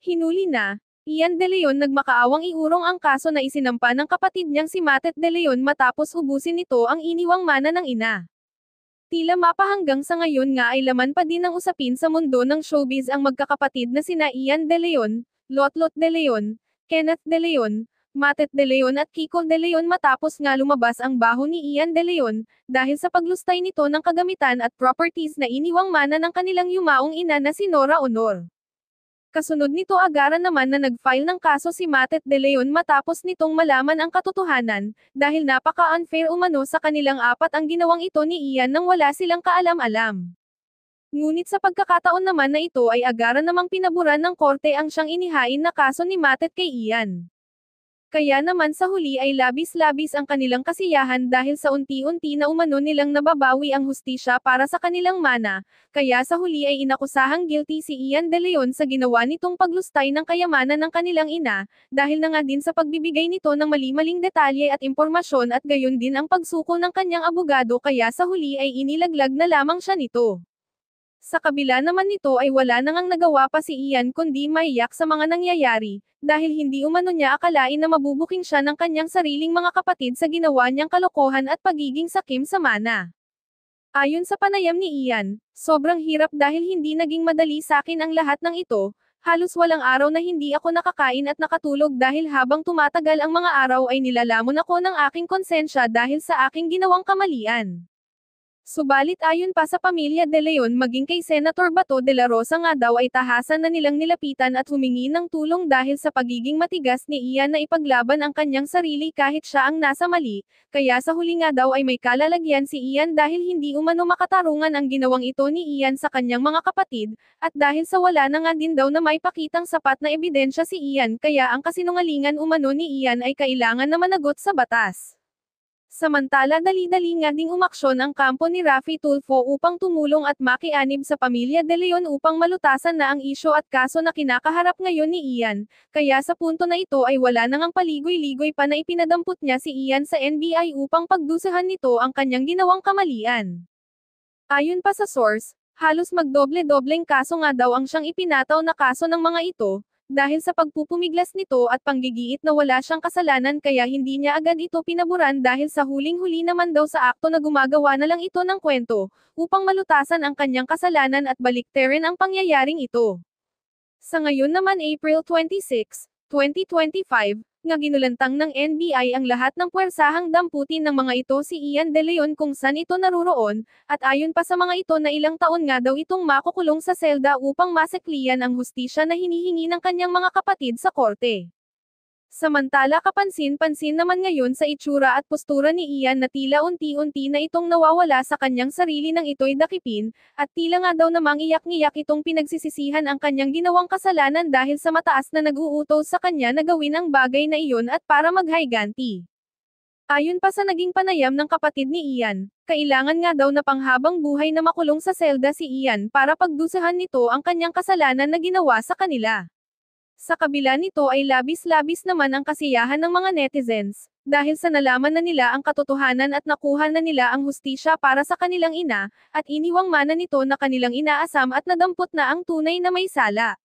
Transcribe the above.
Hinuli na. Ian De Leon nagmakaawang iurong ang kaso na isinampa ng kapatid niyang si Matet De Leon matapos ubusin nito ang iniwang mana ng ina. Tila mapa hanggang sa ngayon nga ay laman pa din ng usapin sa mundo ng showbiz ang magkakapatid na sina Ian De Leon, Lotlot De Leon, Kenneth De Leon, Matet De Leon at Kiko De Leon matapos nga lumabas ang baho ni Ian De Leon, dahil sa paglustay nito ng kagamitan at properties na iniwang mana ng kanilang yumaong ina na si Nora Honor. Kasunod nito agaran naman na nag-file ng kaso si Matet De Leon matapos nitong malaman ang katotohanan, dahil napaka-unfair umano sa kanilang apat ang ginawang ito ni Ian nang wala silang kaalam-alam. Ngunit sa pagkakataon naman na ito ay agaran namang pinaburan ng korte ang siyang inihain na kaso ni Matet kay Ian. Kaya naman sa huli ay labis-labis ang kanilang kasiyahan dahil sa unti-unti na umano nilang nababawi ang hustisya para sa kanilang mana, kaya sa huli ay inakusahang guilty si Ian De Leon sa ginawa nitong paglustay ng kayamanan ng kanilang ina, dahil na nga din sa pagbibigay nito ng mali-maling detalye at impormasyon at gayon din ang pagsuko ng kanyang abogado kaya sa huli ay inilaglag na lamang siya nito. Sa kabila naman nito ay wala nang nagawa pa si Ian kundi maiyak sa mga nangyayari, dahil hindi umano niya akalain na mabubuking siya ng kanyang sariling mga kapatid sa ginawa niyang kalokohan at pagiging sakim sa mana. Ayon sa panayam ni Ian, sobrang hirap dahil hindi naging madali sa akin ang lahat ng ito, halos walang araw na hindi ako nakakain at nakatulog dahil habang tumatagal ang mga araw ay nilalamon ako ng aking konsensya dahil sa aking ginawang kamalian. Subalit ayon pa sa pamilya De Leon maging kay Senator Bato de la Rosa nga daw ay tahasan na nilang nilapitan at humingi ng tulong dahil sa pagiging matigas ni Ian na ipaglaban ang kanyang sarili kahit siya ang nasa mali, kaya sa huli nga daw ay may kalalagyan si Ian dahil hindi umano makatarungan ang ginawang ito ni Ian sa kanyang mga kapatid, at dahil sa wala na nga din daw na may pakitang sapat na ebidensya si Ian kaya ang kasinungalingan umano ni Ian ay kailangan na managot sa batas. Samantala dali-dali nga ding umaksyon ang kampo ni Raffy Tulfo upang tumulong at makianib sa pamilya De Leon upang malutasan na ang isyu at kaso na kinakaharap ngayon ni Ian, kaya sa punto na ito ay wala nang paligoy-ligoy pa na ipinadampot niya si Ian sa NBI upang pagdusahan nito ang kanyang ginawang kamalian. Ayon pa sa source, halos magdoble-dobleng kaso nga daw ang siyang ipinataw na kaso ng mga ito, dahil sa pagpupumiglas nito at panggigiit na wala siyang kasalanan kaya hindi niya agad ito pinaburan dahil sa huling-huli naman daw sa akto na gumagawa na lang ito ng kwento, upang malutasan ang kanyang kasalanan at baliktarin ang pangyayaring ito. Sa ngayon naman April 26, 2025, nga ginulantang ng NBI ang lahat ng puwersahang damputin ng mga ito si Ian De Leon kung saan ito naruroon, at ayon pa sa mga ito na ilang taon nga daw itong makukulong sa selda upang masekliyan ang hustisya na hinihingi ng kanyang mga kapatid sa korte. Samantala kapansin-pansin naman ngayon sa itsura at postura ni Ian na tila unti-unti na itong nawawala sa kanyang sarili nang ito'y dakipin, at tila nga daw namang iyak-ngiyak itong pinagsisisihan ang kanyang ginawang kasalanan dahil sa mataas na nag-uutos sa kanya na gawin ang bagay na iyon at para maghayganti. Ayon pa sa naging panayam ng kapatid ni Ian, kailangan nga daw na panghabang buhay na makulong sa selda si Ian para pagdusahan nito ang kanyang kasalanan na ginawa sa kanila. Sa kabila nito ay labis-labis naman ang kasiyahan ng mga netizens, dahil sa nalaman na nila ang katotohanan at nakuha na nila ang hustisya para sa kanilang ina, at iniwang mana nito na kanilang inaasam at nadampot na ang tunay na may sala.